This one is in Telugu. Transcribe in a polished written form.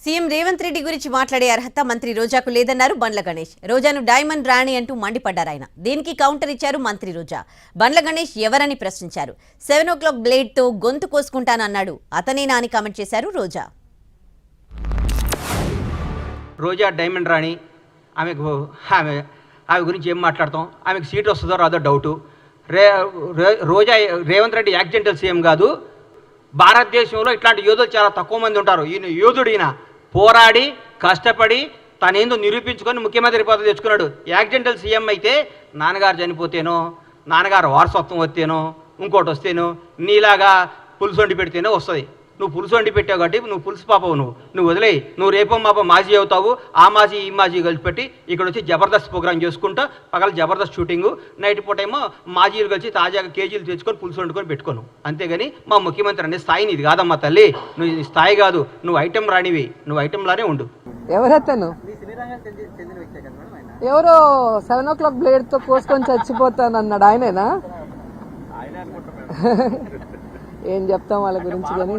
సీఎం రేవంత్ రెడ్డి గురించి మాట్లాడే అర్హత మంత్రి రోజాకు లేదన్నారు బండ్ల గణేష్. రోజాను డైమండ్ రాణి అంటూ మండిపడ్డారు ఆయన. దీనికి కౌంటర్ ఇచ్చారు మంత్రి రోజా. బండ్ల గణేష్ ఎవరని ప్రశ్నించారు. 7 o'clock బ్లేడ్ తో గొంతు కోసుకుంటానన్నాడు. అతనేనా అని కామెంట్ చేశారు రోజా. రోజా డైమండ్ రాణి, ఆమె గురించి ఏం మాట్లాడతాం? ఆమెకు సీట్ వస్తుందో రాదో డౌటు. రోజా రేవంత్ రెడ్డి యాక్సిడెంటల్ సీఎం కాదు. భారతదేశంలో ఇట్లాంటి యోధులు చాలా తక్కువ మంది ఉంటారు. ఈయన యోధుడు, ఈయన పోరాడి కష్టపడి తనేందో నిరూపించుకొని ముఖ్యమంత్రి పదవి తెచ్చుకున్నాడు. యాక్సిడెంటల్ సీఎం అయితే నాన్నగారు చనిపోతేనో, నాన్నగారు వారసత్వం వస్తేనో, ఇంకోటి వస్తేనో, నీలాగా పులుసు వండి పెడితేనో వస్తుంది. నువ్వు పులుసు వండి పెట్టావు కాబట్టి నువ్వు పులుసు పాపవు. నువ్వు వదిలేయి. నువ్వు రేపో మాపో మాజీ అవుతావు. ఆ మాజీ ఈ మాజీ కలిసి పెట్టి ఇక్కడ వచ్చి జబర్దస్త్ ప్రోగ్రామ్ చేసుకుంటా, పగల జబర్దస్త్ షూటింగు, నైట్ పూట ఏమో మాజీలు కలిసి తాజాగా కేజీలు తెచ్చుకొని పులుసు వండుకొని పెట్టుకోను. అంతేగాని మా ముఖ్యమంత్రి అనే స్థాయి నీది కాదమ్మా తల్లి. నువ్వు స్థాయి కాదు, నువ్వు ఐటెం రానివి, నువ్వు ఐటెంలానే ఉండు. ఎవరెత్తను ఎవరో 7 o'clock బ్లేడ్ తో కోసుకొని చచ్చిపోతానన్నాడు ఆయనేనా? ఏం చెప్తాం వాళ్ళ గురించి కానీ.